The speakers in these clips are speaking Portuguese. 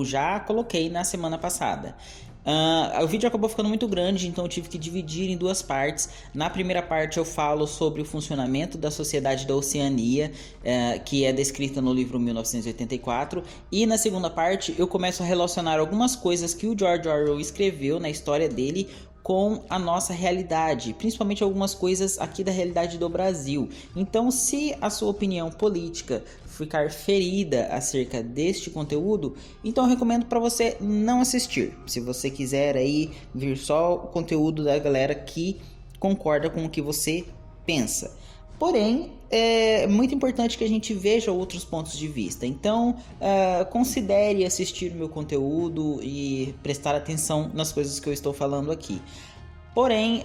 eu já coloquei na semana passada. O vídeo acabou ficando muito grande, então eu tive que dividir em duas partes. Na primeira parte eu falo sobre o funcionamento da Sociedade da Oceania, que é descrita no livro 1984. E na segunda parte eu começo a relacionar algumas coisas que o George Orwell escreveu na história dele com a nossa realidade, principalmente algumas coisas aqui da realidade do Brasil. Então, se a sua opinião política ficar ferida acerca deste conteúdo, então eu recomendo para você não assistir. Se você quiser aí ver só o conteúdo da galera que concorda com o que você pensa. Porém, é muito importante que a gente veja outros pontos de vista. Então, considere assistir o meu conteúdo e prestar atenção nas coisas que eu estou falando aqui. Porém,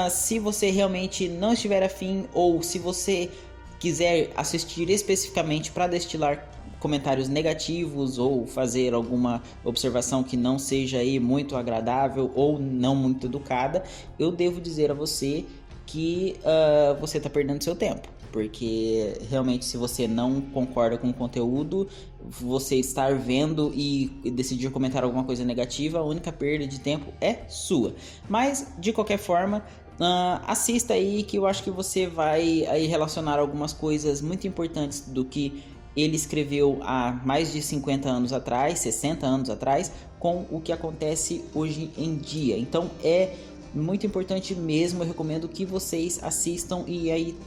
se você realmente não estiver afim, ou se você quiser assistir especificamente para destilar comentários negativos ou fazer alguma observação que não seja aí muito agradável ou não muito educada, eu devo dizer a você que você está perdendo seu tempo, porque realmente, se você não concorda com o conteúdo, você estar vendo e decidir comentar alguma coisa negativa, a única perda de tempo é sua. Mas de qualquer forma, assista aí, que eu acho que você vai aí relacionar algumas coisas muito importantes do que ele escreveu há mais de 50 anos atrás, 60 anos atrás, com o que acontece hoje em dia. Então é muito importante mesmo, eu recomendo que vocês assistam e aí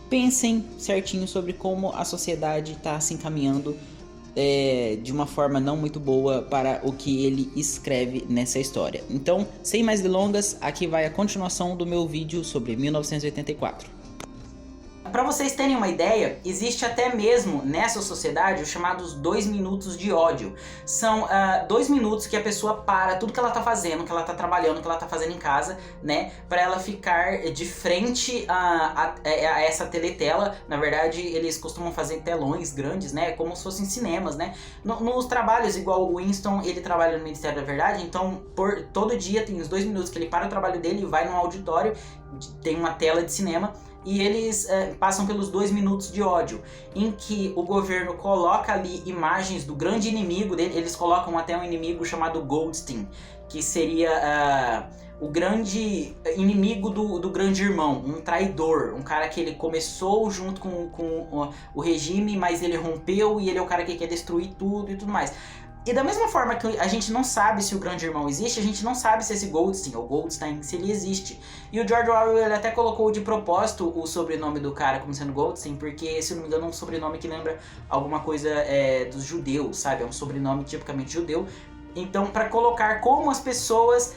pensem certinho sobre como a sociedade está se encaminhando de uma forma não muito boa para o que ele escreve nessa história. Então, sem mais delongas, aqui vai a continuação do meu vídeo sobre 1984. Para vocês terem uma ideia, existe até mesmo nessa sociedade os chamados 2 minutos de ódio. São 2 minutos que a pessoa para tudo que ela tá fazendo, que ela tá trabalhando, que ela tá fazendo em casa, né? Para ela ficar de frente a essa teletela. Na verdade, eles costumam fazer telões grandes, né? Como se fossem cinemas, né? Nos trabalhos, igual o Winston, ele trabalha no Ministério da Verdade, então todo dia tem os 2 minutos que ele para o trabalho dele e vai num auditório, tem uma tela de cinema, e eles passam pelos 2 minutos de ódio, em que o governo coloca ali imagens do grande inimigo dele. Eles colocam até um inimigo chamado Goldstein, que seria o grande inimigo do grande irmão, um traidor, um cara que ele começou junto com o regime, mas ele rompeu e ele é o cara que quer destruir tudo e tudo mais. E da mesma forma que a gente não sabe se o grande irmão existe, a gente não sabe se esse Goldstein ou Goldstein, se ele existe. E o George Orwell, ele até colocou de propósito o sobrenome do cara como sendo Goldstein, porque, se não me engano, é um sobrenome que lembra alguma coisa dos judeus, sabe? É um sobrenome tipicamente judeu. Então, para colocar como as pessoas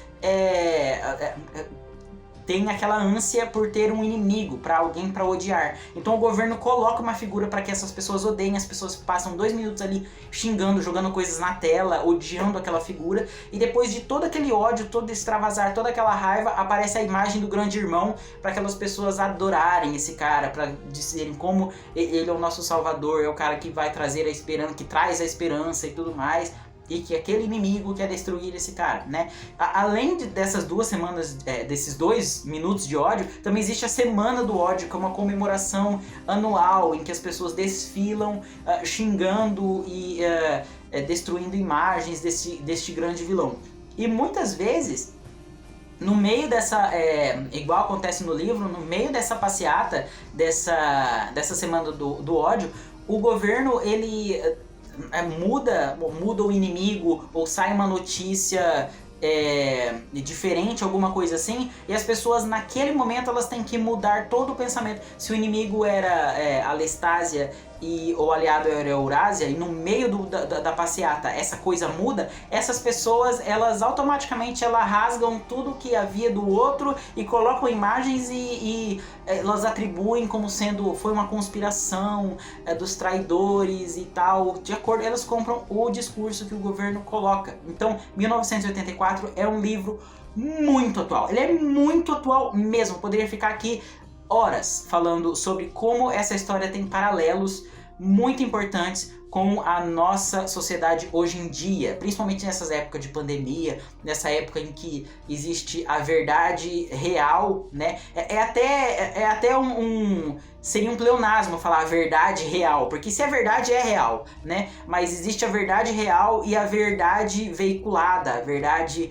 tem aquela ânsia por ter um inimigo, para alguém para odiar. Então o governo coloca uma figura para que essas pessoas odeiem. As pessoas passam 2 minutos ali xingando, jogando coisas na tela, odiando aquela figura, e depois de todo aquele ódio, todo extravasar, toda aquela raiva, aparece a imagem do grande irmão para aquelas pessoas adorarem esse cara, para dizerem como ele é o nosso salvador, é o cara que vai trazer a esperança, que traz a esperança e tudo mais. E que aquele inimigo quer destruir esse cara, né? Além dessas 2 semanas, desses 2 minutos de ódio, também existe a Semana do Ódio, que é uma comemoração anual em que as pessoas desfilam xingando e destruindo imagens deste grande vilão. E muitas vezes, no meio dessa, igual acontece no livro, no meio dessa passeata, dessa Semana do Ódio, o governo, ele muda o inimigo, ou sai uma notícia diferente, alguma coisa assim, e as pessoas naquele momento elas têm que mudar todo o pensamento. Se o inimigo era a Lestásia e o aliado era a Eurásia, e no meio da passeata essa coisa muda, essas pessoas, elas automaticamente rasgam tudo que havia do outro e colocam imagens e elas atribuem como sendo foi uma conspiração dos traidores e tal. De acordo, elas compram o discurso que o governo coloca. Então 1984 é um livro muito atual, ele é muito atual mesmo. Poderia ficar aqui horas falando sobre como essa história tem paralelos muito importantes com a nossa sociedade hoje em dia, principalmente nessas épocas de pandemia, nessa época em que existe a verdade real, né? Seria um pleonasmo falar a verdade real, porque se é verdade, é real, né? Mas existe a verdade real e a verdade veiculada, a verdade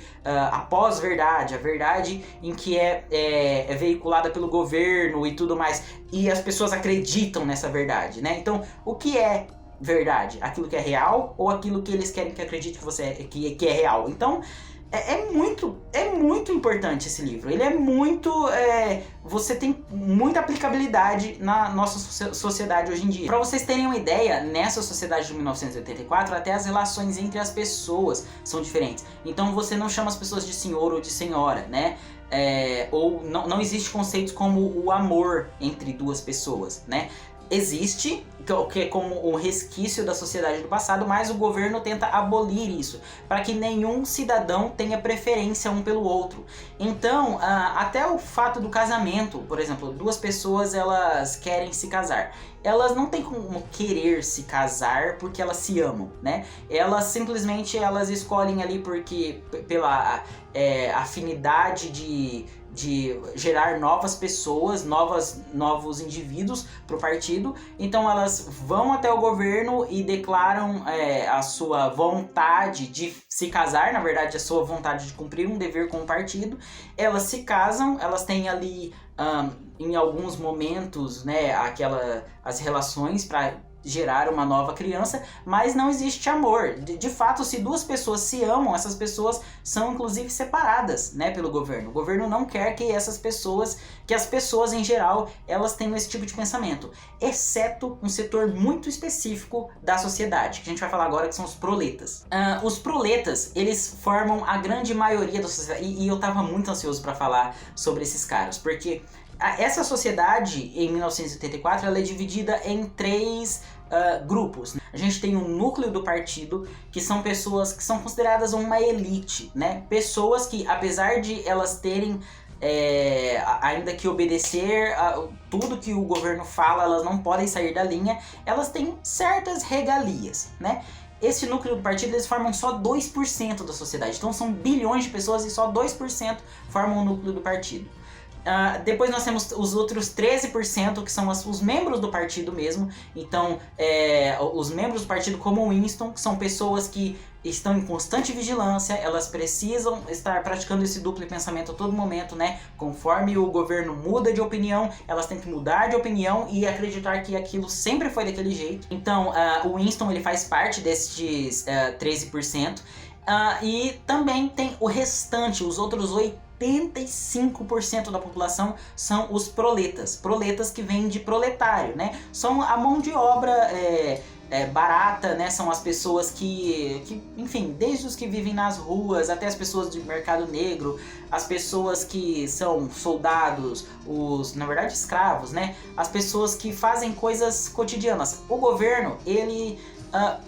após verdade, a verdade em que é veiculada pelo governo e tudo mais. E as pessoas acreditam nessa verdade, né? Então, o que é verdade? Aquilo que é real ou aquilo que eles querem que acredite que é real? Então, é muito importante esse livro. Ele é muito... você tem muita aplicabilidade na nossa sociedade hoje em dia. Para vocês terem uma ideia, nessa sociedade de 1984, até as relações entre as pessoas são diferentes. Então você não chama as pessoas de senhor ou de senhora, né? Ou não existe conceitos como o amor entre duas pessoas, né? Existe, que é como um resquício da sociedade do passado, mas o governo tenta abolir isso, para que nenhum cidadão tenha preferência um pelo outro. Então, até o fato do casamento, por exemplo, duas pessoas elas querem se casar. Elas não têm como querer se casar porque elas se amam, né? Elas simplesmente escolhem ali porque pela afinidade de gerar novas pessoas, novos indivíduos para o partido. Então elas vão até o governo e declaram a sua vontade de se casar, na verdade a sua vontade de cumprir um dever com o partido. Elas se casam, elas têm ali em alguns momentos, né, as relações para gerar uma nova criança, mas não existe amor. De fato, se duas pessoas se amam, essas pessoas são inclusive separadas, né, pelo governo. O governo não quer que as pessoas em geral, elas tenham esse tipo de pensamento, exceto um setor muito específico da sociedade, que a gente vai falar agora, que são os proletas. Os proletas, eles formam a grande maioria da sociedade, e eu tava muito ansioso para falar sobre esses caras, porque essa sociedade, em 1984, ela é dividida em três grupos. A gente tem um núcleo do partido, que são pessoas que são consideradas uma elite, né? Pessoas que, apesar de elas terem ainda que obedecer a tudo que o governo fala, elas não podem sair da linha, elas têm certas regalias, né? Esse núcleo do partido, eles formam só 2% da sociedade. Então são bilhões de pessoas e só 2% formam o núcleo do partido. Depois nós temos os outros 13%, que são os membros do partido mesmo. Então, os membros do partido, como o Winston, que são pessoas que estão em constante vigilância, elas precisam estar praticando esse duplo pensamento a todo momento, né? Conforme o governo muda de opinião, elas têm que mudar de opinião e acreditar que aquilo sempre foi daquele jeito. Então, o Winston, ele faz parte desses 13%. E também tem o restante, os outros 85% da população são os proletas. Proletas que vêm de proletário, né? São a mão de obra barata, né? São as pessoas que, enfim, desde os que vivem nas ruas até as pessoas de mercado negro, as pessoas que são soldados, na verdade, escravos, né? As pessoas que fazem coisas cotidianas. O governo, ele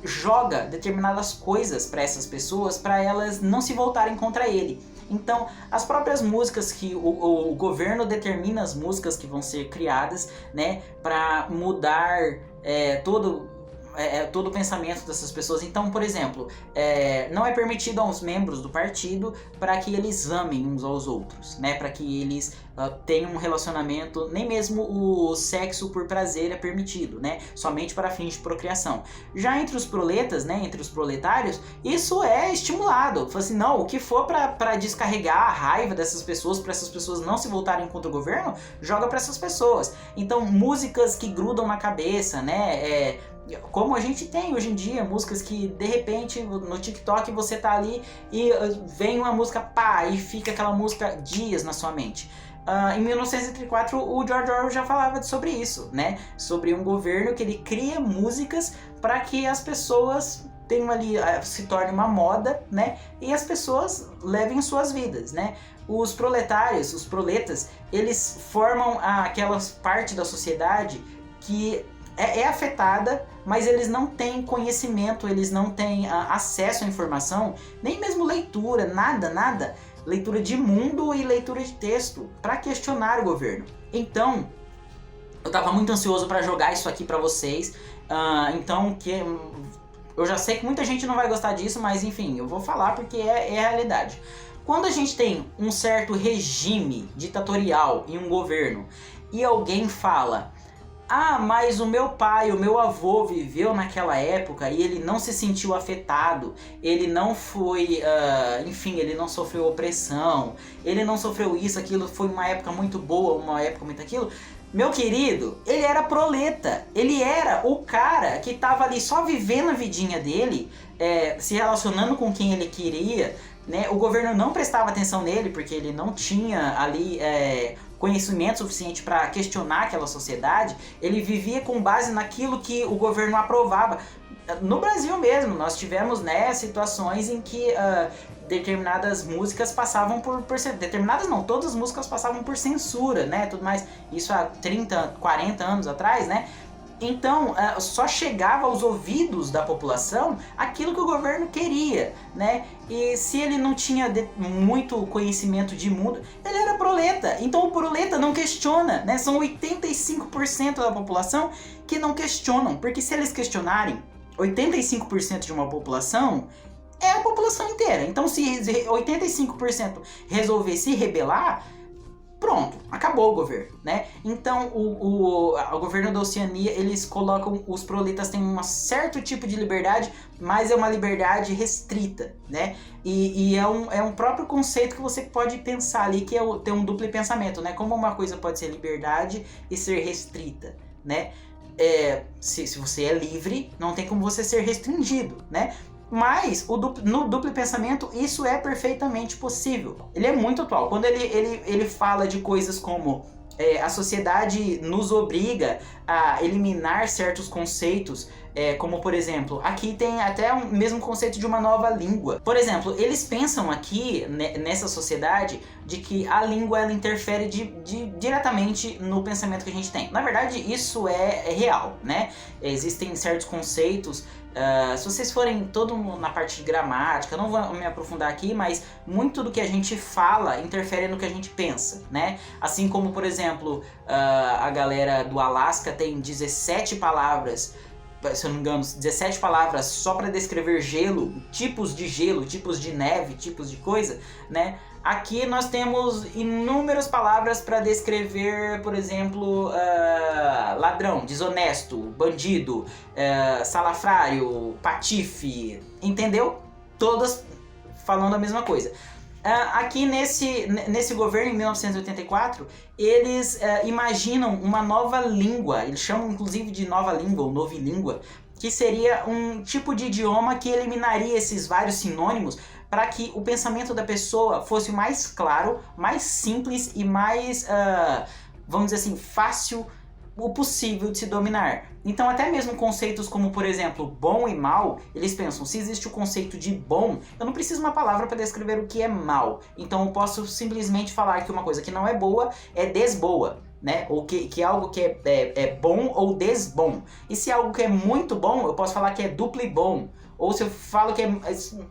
joga determinadas coisas para essas pessoas, para elas não se voltarem contra ele. Então, as próprias músicas que o governo determina, as músicas que vão ser criadas, né, para mudar todo o pensamento dessas pessoas. Então, por exemplo, não é permitido aos membros do partido para que eles amem uns aos outros, né? Para que eles tenham um relacionamento, nem mesmo o sexo por prazer é permitido, né? Somente para fins de procriação. Já entre os proletas, né? Entre os proletários, isso é estimulado. Fala assim, não, o que for para descarregar a raiva dessas pessoas, para essas pessoas não se voltarem contra o governo, joga para essas pessoas. Então, músicas que grudam na cabeça, né? Como a gente tem hoje em dia, músicas que de repente no TikTok você tá ali e vem uma música pá, e fica aquela música dias na sua mente. Em 1934 o George Orwell já falava sobre isso, né? Sobre um governo que ele cria músicas para que as pessoas tenham ali, se torne uma moda, né? E as pessoas levem suas vidas, né? Os proletários, os proletas, eles formam aquela parte da sociedade que é afetada, mas eles não têm conhecimento, eles não têm acesso à informação, nem mesmo leitura, nada, leitura de mundo e leitura de texto, para questionar o governo. Então, eu estava muito ansioso para jogar isso aqui para vocês. Então, eu já sei que muita gente não vai gostar disso, mas enfim, eu vou falar porque é a realidade. Quando a gente tem um certo regime ditatorial em um governo e alguém fala: ah, mas o meu pai, o meu avô viveu naquela época e ele não se sentiu afetado, ele não foi, enfim, ele não sofreu opressão, ele não sofreu isso, aquilo, foi uma época muito boa, uma época muito aquilo. Meu querido, ele era proleta, ele era o cara que tava ali só vivendo a vidinha dele, se relacionando com quem ele queria, né? O governo não prestava atenção nele porque ele não tinha ali conhecimento suficiente para questionar aquela sociedade. Ele vivia com base naquilo que o governo aprovava. No Brasil mesmo, nós tivemos, né, situações em que determinadas músicas passavam determinadas não, todas as músicas passavam por censura, né, tudo mais. Isso há 30, 40 anos atrás, né? Então, só chegava aos ouvidos da população aquilo que o governo queria, né? E se ele não tinha muito conhecimento de mundo, ele era proleta. Então o proleta não questiona, né? São 85% da população que não questionam, porque se eles questionarem 85% de uma população, é a população inteira. Então se 85% resolver se rebelar, pronto, acabou o governo, né? Então o governo da Oceania, eles colocam, os proletas têm um certo tipo de liberdade, mas é uma liberdade restrita, né? E é um próprio conceito que você pode pensar ali, que é ter um duplo pensamento, né? Como uma coisa pode ser liberdade e ser restrita, né? Se você é livre, não tem como você ser restringido, né? Mas no duplo pensamento isso é perfeitamente possível. Ele é muito atual. Quando ele fala de coisas como a sociedade nos obriga a eliminar certos conceitos, como por exemplo, aqui tem até o mesmo conceito de uma nova língua. Por exemplo, eles pensam aqui nessa sociedade de que a língua ela interfere diretamente no pensamento que a gente tem. Na verdade, isso é real, né? Existem certos conceitos. Se vocês forem todo na parte de gramática, não vou me aprofundar aqui, mas muito do que a gente fala interfere no que a gente pensa, né? Assim como, por exemplo, a galera do Alasca tem 17 palavras, se eu não me engano, 17 palavras só para descrever gelo, tipos de neve, tipos de coisa, né? Aqui nós temos inúmeras palavras para descrever, por exemplo, ladrão, desonesto, bandido, salafrário, patife, entendeu? Todas falando a mesma coisa. Aqui nesse governo, em 1984, eles imaginam uma nova língua, eles chamam inclusive de nova língua ou novilíngua, que seria um tipo de idioma que eliminaria esses vários sinônimos para que o pensamento da pessoa fosse mais claro, mais simples e mais, vamos dizer assim, fácil o possível de se dominar. Então até mesmo conceitos como, por exemplo, bom e mal, eles pensam, se existe o conceito de bom, eu não preciso de uma palavra para descrever o que é mal. Então eu posso simplesmente falar que uma coisa que não é boa é desboa, né? Ou que algo que é bom ou desbom. E se algo que é muito bom, eu posso falar que é duplo bom. Ou se eu falo que é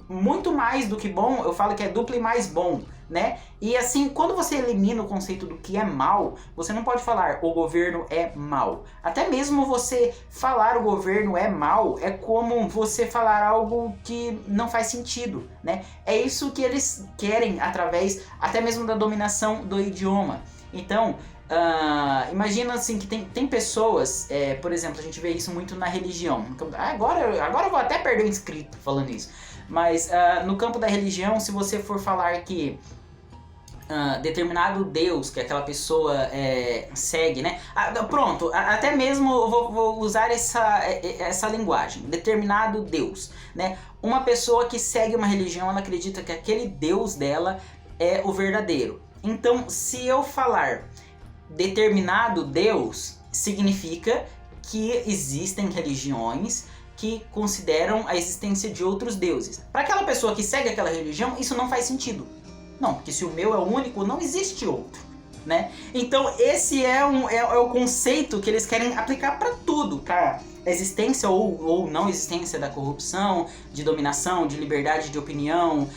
muito mais do que bom, eu falo que é duplo mais bom, né? E assim, quando você elimina o conceito do que é mal, você não pode falar o governo é mal. Até mesmo você falar o governo é mal é como você falar algo que não faz sentido, né? É isso que eles querem através até mesmo da dominação do idioma. Então, imagina assim que tem pessoas, por exemplo, a gente vê isso muito na religião. Agora eu vou até perder o inscrito falando isso. Mas no campo da religião, se você for falar que determinado Deus que aquela pessoa segue, né? Pronto, até mesmo eu vou usar essa linguagem, determinado Deus, né? Uma pessoa que segue uma religião, ela acredita que aquele Deus dela é o verdadeiro. Então, se eu falar determinado Deus, significa que existem religiões que consideram a existência de outros deuses. Para aquela pessoa que segue aquela religião, isso não faz sentido. Não, porque se o meu é o único, não existe outro, né? Então esse é o conceito que eles querem aplicar para tudo, cara. existência ou não existência da corrupção, de dominação, de liberdade de opinião,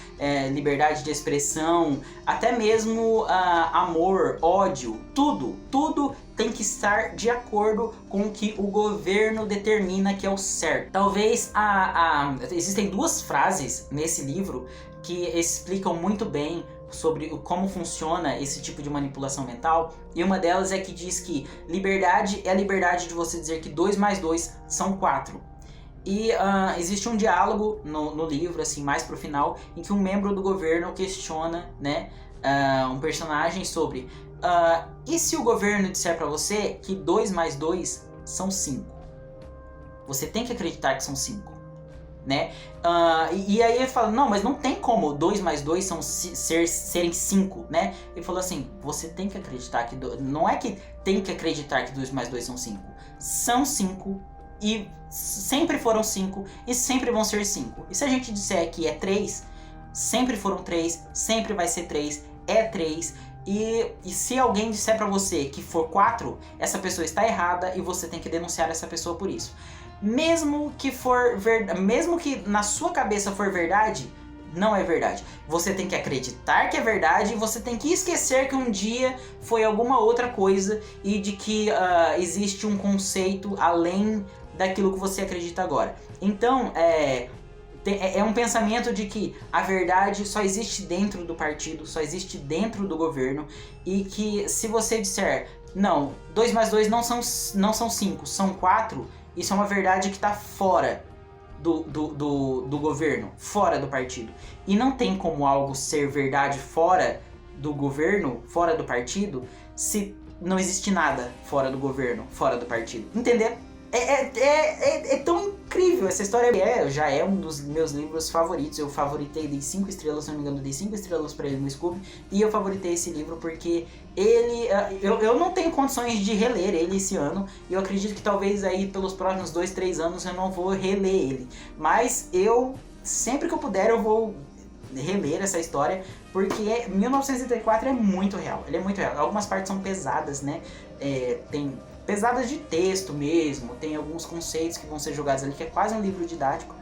liberdade de expressão, até mesmo amor, ódio, tudo tem que estar de acordo com o que o governo determina que é o certo. Talvez existem duas frases nesse livro que explicam muito bem sobre como funciona esse tipo de manipulação mental, e uma delas é que diz que liberdade é a liberdade de você dizer que 2 mais 2 são 4. E existe um diálogo no livro, assim, mais pro final, em que um membro do governo questiona, né, um personagem sobre e se o governo disser pra você que 2 mais 2 são 5? Você tem que acreditar que são 5. Né? E aí ele fala, não, mas não tem como 2 mais 2 serem 5, né? Ele falou assim, você tem que acreditar que... Não é que tem que acreditar que 2 mais 2 são 5. São 5 e sempre foram 5 e sempre vão ser 5. E se a gente disser que é 3, sempre foram 3, sempre vai ser 3, é 3. E se alguém disser pra você que for 4, essa pessoa está errada e você tem que denunciar essa pessoa por isso. Mesmo que na sua cabeça for verdade, não é verdade. Você tem que acreditar que é verdade e você tem que esquecer que um dia foi alguma outra coisa e de que existe um conceito além daquilo que você acredita agora. Então, é um pensamento de que a verdade só existe dentro do partido, só existe dentro do governo, e que se você disser, não, 2 mais 2 não são 5, são 4, isso é uma verdade que está fora do governo, fora do partido. E não tem como algo ser verdade fora do governo, fora do partido, se não existe nada fora do governo, fora do partido. Entendeu? É tão incrível essa história. Já é um dos meus livros favoritos. Eu favoritei, dei 5 estrelas, se não me engano, dei 5 estrelas pra ele no Scooby. E eu favoritei esse livro porque ele... eu não tenho condições de reler ele esse ano. E eu acredito que talvez aí pelos próximos 2, 3 anos eu não vou reler ele. Mas eu, sempre que eu puder, eu vou reler essa história, porque 1984 é muito real. Ele é muito real. Algumas partes são pesadas, né? Tem... pesadas de texto mesmo, tem alguns conceitos que vão ser jogados ali, que é quase um livro didático,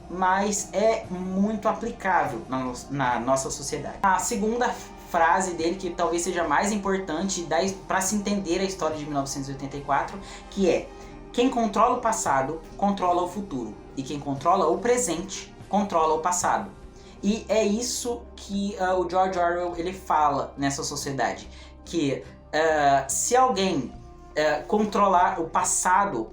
mas é muito aplicável na nossa sociedade. A segunda frase dele, que talvez seja mais importante para se entender a história de 1984, que é: quem controla o passado, controla o futuro, e quem controla o presente, controla o passado. E é isso que o George Orwell ele fala nessa sociedade, que se alguém controlar o passado,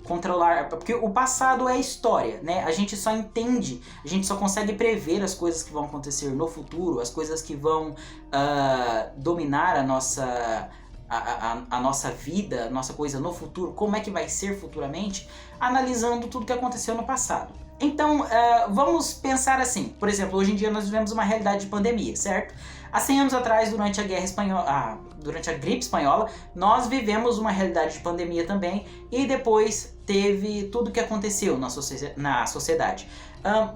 porque o passado é história, né? A gente só entende, a gente só consegue prever as coisas que vão acontecer no futuro, as coisas que vão dominar a nossa vida, a nossa coisa no futuro, como é que vai ser futuramente, analisando tudo que aconteceu no passado. Então, vamos pensar assim, por exemplo, hoje em dia nós vivemos uma realidade de pandemia, certo? Há 100 anos atrás, durante a Guerra Espanhola, durante a gripe espanhola, nós vivemos uma realidade de pandemia também, e depois teve tudo o que aconteceu na sociedade.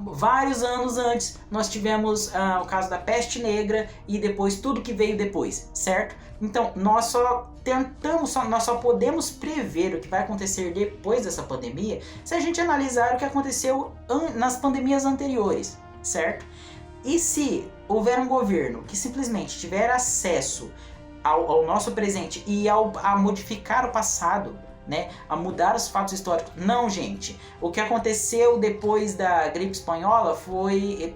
Vários anos antes, nós tivemos o caso da peste negra e depois tudo que veio depois, certo? Então, nós só podemos prever o que vai acontecer depois dessa pandemia se a gente analisar o que aconteceu nas pandemias anteriores, certo? E se houver um governo que simplesmente tiver acesso ao nosso presente e a modificar o passado, né, a mudar os fatos históricos. Não, gente. O que aconteceu depois da gripe espanhola foi...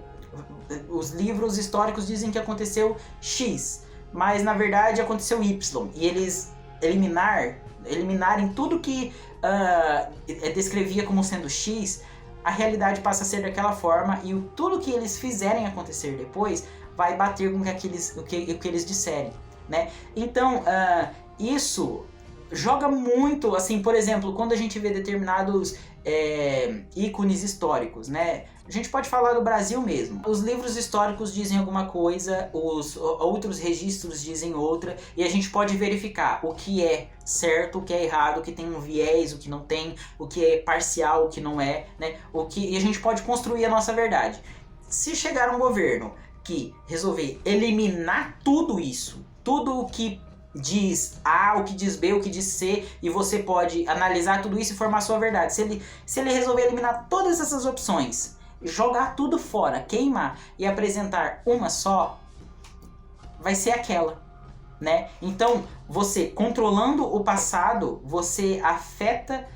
Os livros históricos dizem que aconteceu X, mas na verdade aconteceu Y. E eles eliminarem tudo que descrevia como sendo X, a realidade passa a ser daquela forma, e tudo que eles fizerem acontecer depois vai bater com o que eles disserem, né? Então, isso joga muito, assim, por exemplo, quando a gente vê determinados ícones históricos, né? A gente pode falar do Brasil mesmo. Os livros históricos dizem alguma coisa, os outros registros dizem outra, e a gente pode verificar o que é certo, o que é errado, o que tem um viés, o que não tem, o que é parcial, o que não é, né? E a gente pode construir a nossa verdade. Se chegar um governo que resolver eliminar tudo isso, tudo o que diz A, o que diz B, o que diz C, e você pode analisar tudo isso e formar a sua verdade. Se ele resolver eliminar todas essas opções, jogar tudo fora, queimar e apresentar uma só, vai ser aquela, né? Então, você controlando o passado, você afeta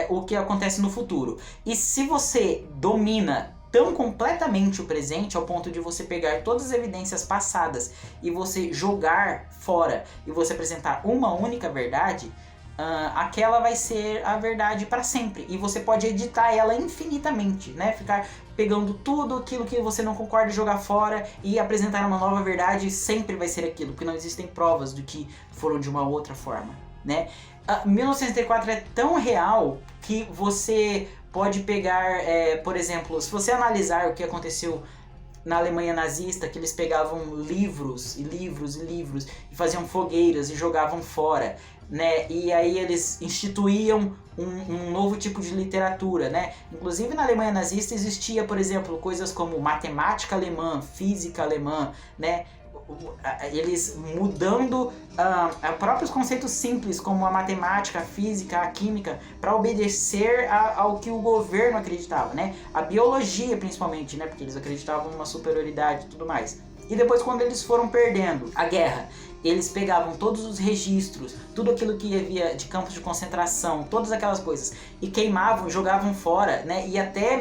o que acontece no futuro. E se você domina tão completamente o presente ao ponto de você pegar todas as evidências passadas e você jogar fora e você apresentar uma única verdade, aquela vai ser a verdade para sempre. E você pode editar ela infinitamente, né? Ficar pegando tudo aquilo que você não concorda e jogar fora e apresentar uma nova verdade, sempre vai ser aquilo, porque não existem provas de que foram de uma outra forma, né? 1984 é tão real que você pode pegar, por exemplo, se você analisar o que aconteceu na Alemanha nazista, que eles pegavam livros e livros e livros e faziam fogueiras e jogavam fora, né? E aí eles instituíam um novo tipo de literatura, né? Inclusive na Alemanha nazista existia, por exemplo, coisas como matemática alemã, física alemã, né? Eles mudando próprios conceitos simples como a matemática, a física, a química para obedecer ao que o governo acreditava, né? A biologia principalmente, né? Porque eles acreditavam numa superioridade e tudo mais. E depois, quando eles foram perdendo a guerra, eles pegavam todos os registros, tudo aquilo que havia de campos de concentração, todas aquelas coisas, e queimavam, jogavam fora, né? E até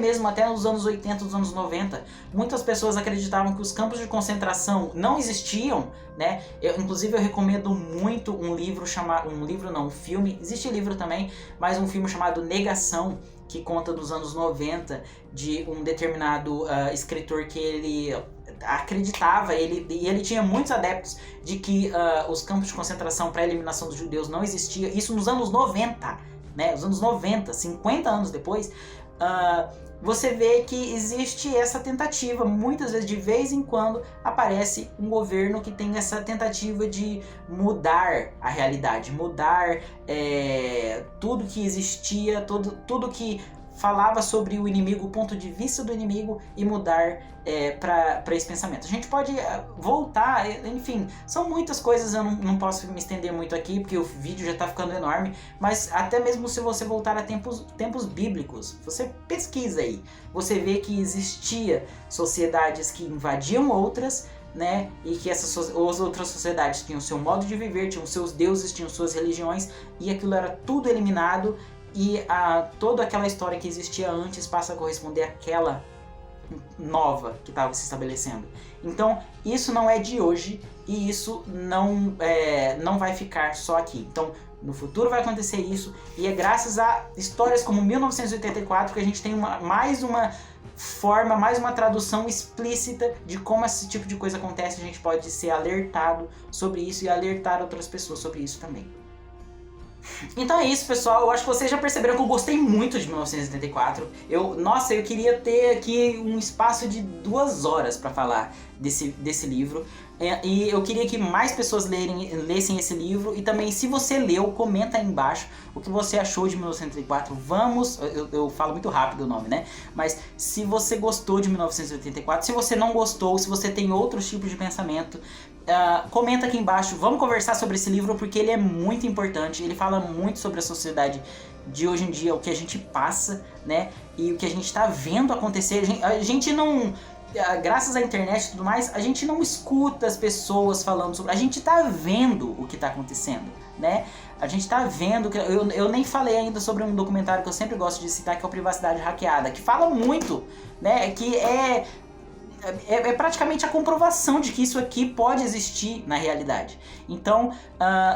nos anos 80, nos anos 90, muitas pessoas acreditavam que os campos de concentração não existiam, né? Inclusive eu recomendo muito um filme, existe livro também, mas um filme chamado Negação, que conta dos anos 90, de um determinado escritor que ele acreditava, ele tinha muitos adeptos de que os campos de concentração para a eliminação dos judeus não existia. Isso nos anos 90, né? Os anos 90, 50 anos depois, você vê que existe essa tentativa. Muitas vezes, de vez em quando, aparece um governo que tem essa tentativa de mudar a realidade, mudar tudo que existia, tudo que falava sobre o inimigo, o ponto de vista do inimigo, e mudar para esse pensamento. A gente pode voltar, enfim, são muitas coisas, eu não posso me estender muito aqui, porque o vídeo já está ficando enorme, mas até mesmo se você voltar a tempos bíblicos, você pesquisa aí, você vê que existia sociedades que invadiam outras, né, e que as outras sociedades tinham seu modo de viver, tinham seus deuses, tinham suas religiões, e aquilo era tudo eliminado, e toda aquela história que existia antes passa a corresponder àquela nova que estava se estabelecendo. Então, isso não é de hoje, e isso não vai ficar só aqui. Então, no futuro vai acontecer isso, e é graças a histórias como 1984 que a gente tem mais uma forma, mais uma tradução explícita de como esse tipo de coisa acontece. A gente pode ser alertado sobre isso e alertar outras pessoas sobre isso também. Então é isso, pessoal. Eu acho que vocês já perceberam que eu gostei muito de 1984. Eu queria ter aqui um espaço de 2 horas para falar desse livro. E eu queria que mais pessoas lessem esse livro. E também, se você leu, comenta aí embaixo o que você achou de 1984. Eu falo muito rápido o nome, né? Mas se você gostou de 1984, se você não gostou, se você tem outros tipos de pensamento, comenta aqui embaixo. Vamos conversar sobre esse livro, porque ele é muito importante. Ele fala muito sobre a sociedade de hoje em dia, o que a gente passa, né? E o que a gente está vendo acontecer. A gente não... Graças à internet e tudo mais, a gente não escuta as pessoas falando sobre... A gente tá vendo o que tá acontecendo, né? A gente tá vendo... Eu nem falei ainda sobre um documentário que eu sempre gosto de citar, que é o Privacidade Hackeada, que fala muito, né? Que é praticamente a comprovação de que isso aqui pode existir na realidade. Então,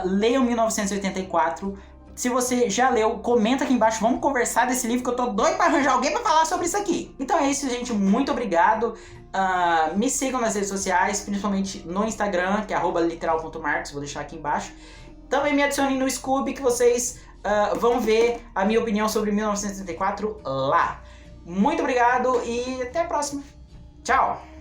leiam 1984... Se você já leu, comenta aqui embaixo, vamos conversar desse livro, que eu tô doido pra arranjar alguém pra falar sobre isso aqui. Então é isso, gente, muito obrigado. Me sigam nas redes sociais, principalmente no Instagram, que é @literal.marcos, vou deixar aqui embaixo. Também me adicionem no Scooby, que vocês vão ver a minha opinião sobre 1984 lá. Muito obrigado e até a próxima. Tchau!